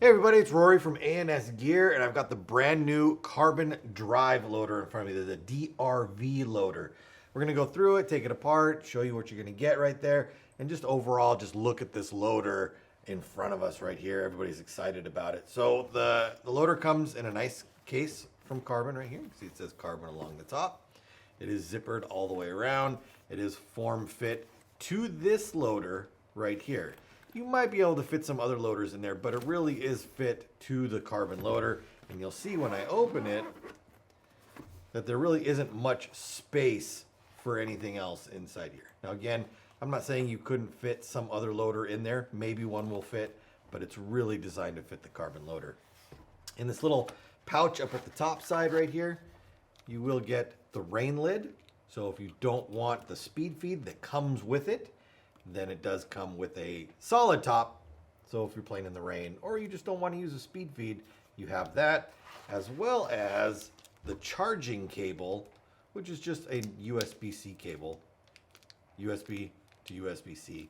Hey everybody, it's Rory from ANSgear, and I've got the brand new carbon drive loader in front of me, the DRV loader. We're gonna go through it, take it apart, show you what you're gonna get right there, and just overall, just look at this loader in front of us right here. Everybody's excited about it. So the loader comes in a nice case from Carbon right here. You can see it says Carbon along the top. It is zippered all the way around. It is form fit to this loader right here. You might be able to fit some other loaders in there, but it really is fit to the Carbon loader. And you'll see when I open it that there really isn't much space for anything else inside here. Now again, I'm not saying you couldn't fit some other loader in there. Maybe one will fit, but it's really designed to fit the Carbon loader. In this little pouch up at the top side right here, you will get the rain lid. So if you don't want the speed feed that comes with it, then it does come with a solid top. So if you're playing in the rain or you just don't want to use a speed feed, you have that, as well as the charging cable, which is just a USB-C cable, USB to USB-C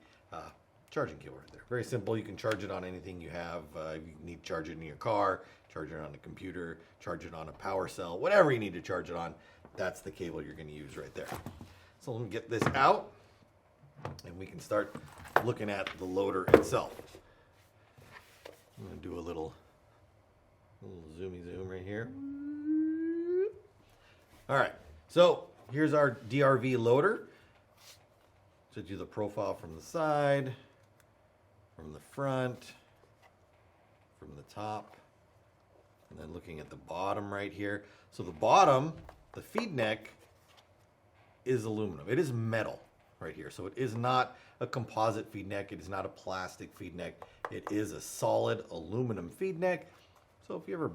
charging cable right there. Very simple. You can charge it on anything you have. You need to charge it in your car, charge it on a computer, charge it on a power cell, whatever you need to charge it on. That's the cable you're going to use right there. So let me get this out, and we can start looking at the loader itself. I'm going to do a little zoomy zoom right here. All right, so here's our DRV loader. So do the profile from the side, from the front, from the top, and then looking at the bottom right here. So the bottom, the feed neck, is aluminum. It is metal right here. So it is not a composite feed neck. It is not a plastic feed neck. It is a solid aluminum feed neck. So if you ever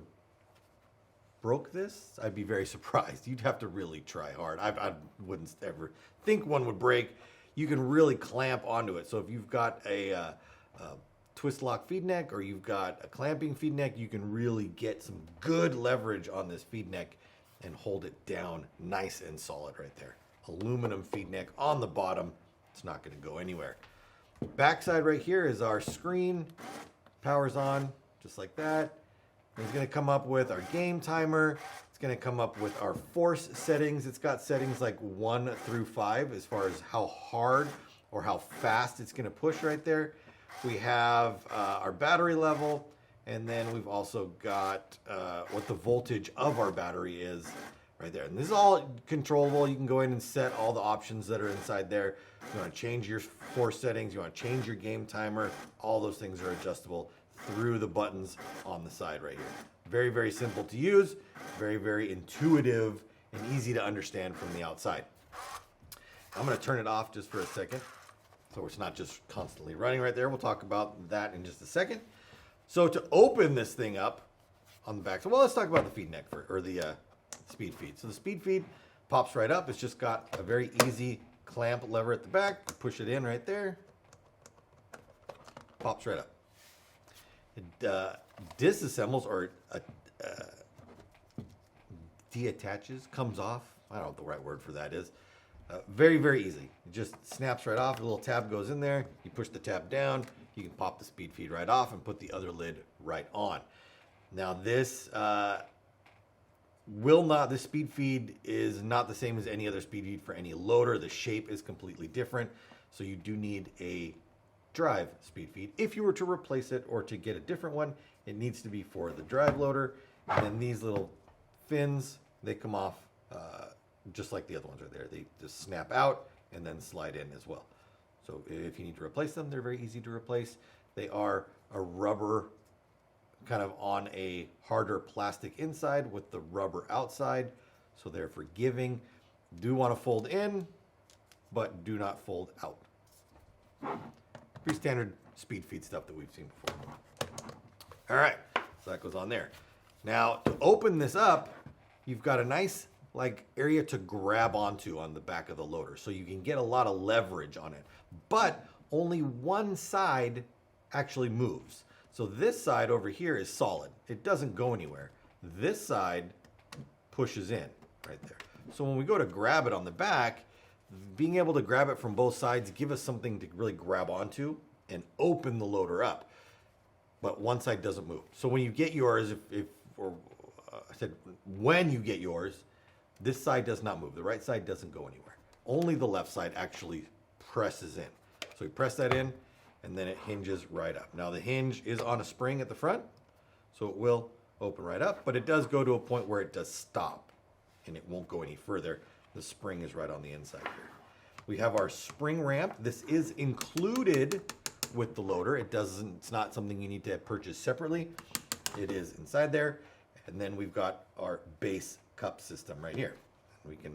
broke this, I'd be very surprised. You'd have to really try hard. I wouldn't ever think one would break. You can really clamp onto it. So if you've got a twist lock feed neck or you've got a clamping feed neck, you can really get some good leverage on this feed neck and hold it down nice and solid right there. Aluminum feed neck on the bottom. It's not going to go anywhere. Backside right here is our screen. Powers on just like that. And it's going to come up with our game timer. It's going to come up with our force settings. It's got settings like 1 through 5 as far as how hard or how fast it's going to push right there. We have our battery level, and then we've also got what the voltage of our battery is right there. And this is all controllable. You can go in and set all the options that are inside there. You want to change your force settings, you want to change your game timer, all those things are adjustable through the buttons on the side right here. Very, very simple to use, very, very intuitive and easy to understand from the outside. I'm going to turn it off just for a second so it's not just constantly running right there. We'll talk about that in just a second. So to open this thing up on the back, so well, let's talk about the feed neck or the speed feed. So the speed feed pops right up. It's just got a very easy clamp lever at the back. Push it in right there. Pops right up. It disassembles or deattaches, comes off. I don't know what the right word for that is. Very, very easy. It just snaps right off. A little tab goes in there. You push the tab down. You can pop the speed feed right off and put the other lid right on. Now this this speed feed is not the same as any other speed feed for any loader. The shape is completely different. So you do need a drive speed feed. If you were to replace it or to get a different one, it needs to be for the drive loader. And then these little fins, they come off just like the other ones are there. They just snap out and then slide in as well. So if you need to replace them, they're very easy to replace. They are a rubber kind of on a harder plastic inside with the rubber outside. So they're forgiving. Do want to fold in, but do not fold out. Pretty standard speed feed stuff that we've seen before. All right, so that goes on there. Now to open this up, you've got a nice area to grab onto on the back of the loader. So you can get a lot of leverage on it, but only one side actually moves. So this side over here is solid. It doesn't go anywhere. This side pushes in right there. So when we go to grab it on the back, being able to grab it from both sides give us something to really grab onto and open the loader up. but one side doesn't move. So when you get yours, I said when you get yours, this side does not move. The right side doesn't go anywhere. Only the left side actually presses in. So we press that in, and then it hinges right up. Now the hinge is on a spring at the front, so it will open right up, but it does go to a point where it does stop, and it won't go any further. The spring is right on the inside here. We have our spring ramp. This is included with the loader. It's not something you need to purchase separately. It is inside there. And then we've got our base cup system right here. We can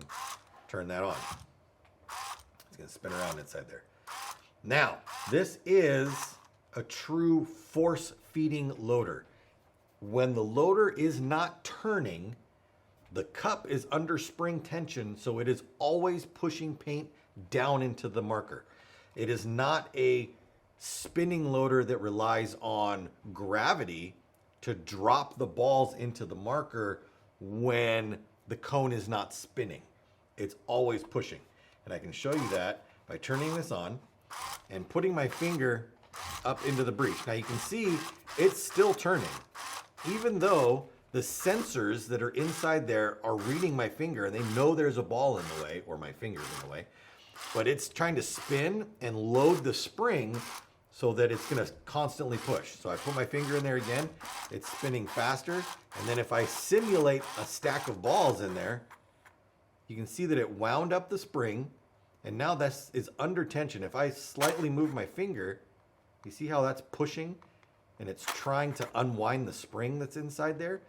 turn that on. It's gonna spin around inside there. Now, this is a true force feeding loader. When the loader is not turning, the cup is under spring tension, so it is always pushing paint down into the marker. It is not a spinning loader that relies on gravity to drop the balls into the marker when the cone is not spinning. It's always pushing. And I can show you that by turning this on and putting my finger up into the breech. Now you can see it's still turning. Even though the sensors that are inside there are reading my finger and they know there's a ball in the way, or my finger's in the way, but it's trying to spin and load the spring so that it's gonna constantly push. So I put my finger in there again, it's spinning faster, and then if I simulate a stack of balls in there, you can see that it wound up the spring, and now this is under tension. If I slightly move my finger, you see how that's pushing, and it's trying to unwind the spring that's inside there?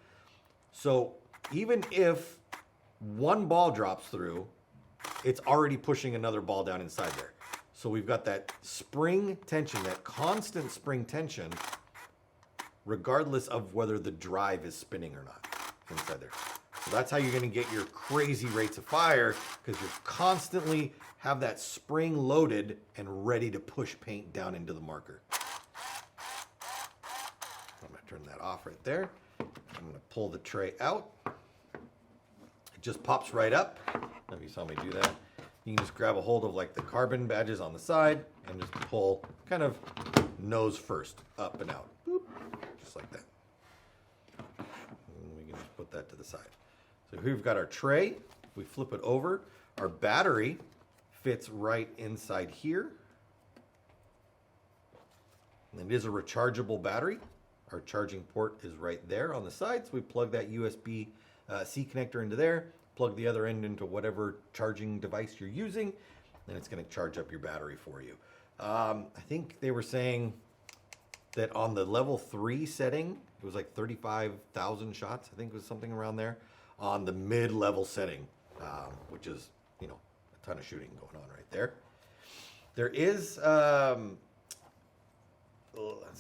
So even if one ball drops through, it's already pushing another ball down inside there. So we've got that spring tension, that constant spring tension, regardless of whether the drive is spinning or not inside there. So that's how you're gonna get your crazy rates of fire, because you constantly have that spring loaded and ready to push paint down into the marker. I'm gonna turn that off right there. I'm gonna pull the tray out. It just pops right up. If you saw me do that, you can just grab a hold of like the carbon badges on the side and just pull kind of nose first, up and out. Boop, just like that. And we can just put that to the side. So here we've got our tray. If we flip it over, our battery fits right inside here. And it is a rechargeable battery. Our charging port is right there on the side. So we plug that USB-C connector into there, plug the other end into whatever charging device you're using, and it's going to charge up your battery for you. I think they were saying that on the level 3 setting, it was like 35,000 shots. I think it was something around there. On the mid-level setting, which is, you know, a ton of shooting going on right there. There is, let's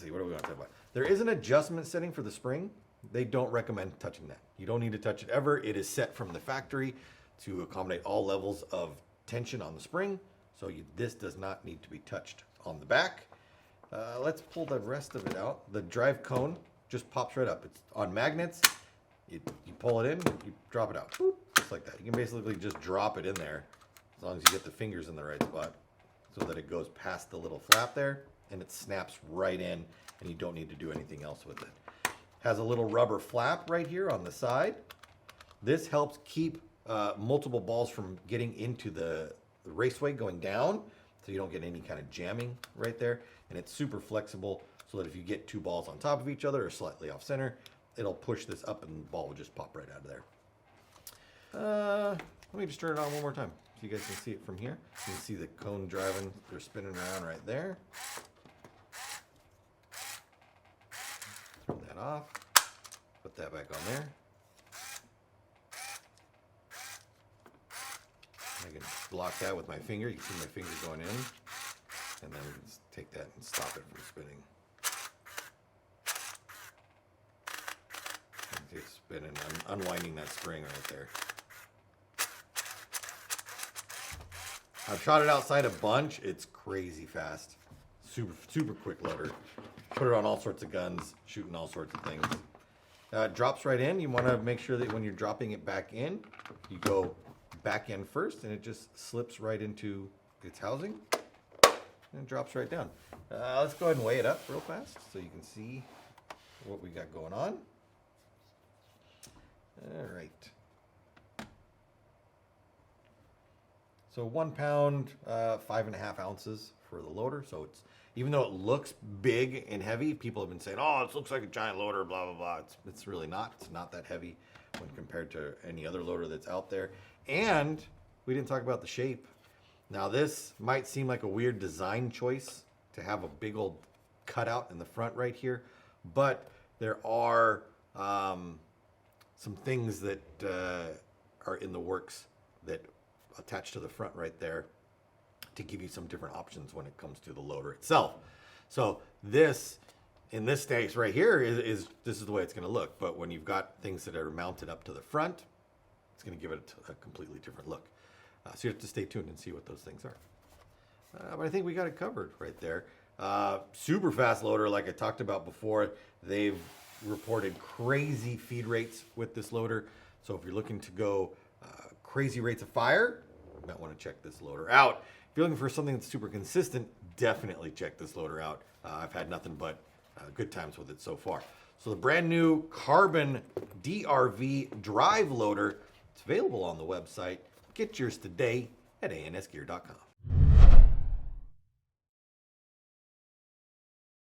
see, what are we going to talk about? There is an adjustment setting for the spring. They don't recommend touching that. You don't need to touch it ever. It is set from the factory to accommodate all levels of tension on the spring. So this does not need to be touched on the back. Let's pull the rest of it out. The drive cone just pops right up. It's on magnets. You pull it in, you drop it out. Boop, just like that. You can basically just drop it in there as long as you get the fingers in the right spot so that it goes past the little flap there and it snaps right in and you don't need to do anything else with it. Has a little rubber flap right here on the side. This helps keep multiple balls from getting into the raceway going down, so you don't get any kind of jamming right there. And it's super flexible so that if you get two balls on top of each other or slightly off center, it'll push this up and the ball will just pop right out of there. Let me just turn it on one more time so you guys can see it from here. You can see the cone driving, they're spinning around right there. Turn that off, put that back on there. I can block that with my finger. You can see my finger going in, and then we can just take that and stop it from spinning. It's spinning, unwinding that spring right there. I've shot it outside a bunch. It's crazy fast. Super quick loader. Put it on all sorts of guns, shooting all sorts of things. It drops right in. You want to make sure that when you're dropping it back in, you go back in first, and it just slips right into its housing, and it drops right down. Let's go ahead and weigh it up real fast so you can see what we got going on. All right. So 1 pound, 5.5 ounces for the loader. So it's, even though it looks big and heavy, people have been saying, oh, it looks like a giant loader, blah, blah, blah. It's really not. It's not that heavy when compared to any other loader that's out there. And we didn't talk about the shape. Now this might seem like a weird design choice to have a big old cutout in the front right here, but there are some things that are in the works that attach to the front right there to give you some different options when it comes to the loader itself. So this, in this case right here, is this is the way it's going to look. But when you've got things that are mounted up to the front, it's going to give it a completely different look. So you have to stay tuned and see what those things are. But I think we got it covered right there. Super fast loader, like I talked about before. They've reported crazy feed rates with this loader. So if you're looking to go crazy rates of fire, you might want to check this loader out. If you're looking for something that's super consistent, definitely check this loader out. I've had nothing but good times with it so far. So the brand new Carbon DRV drive loader, it's available on the website. Get yours today at ANSgear.com.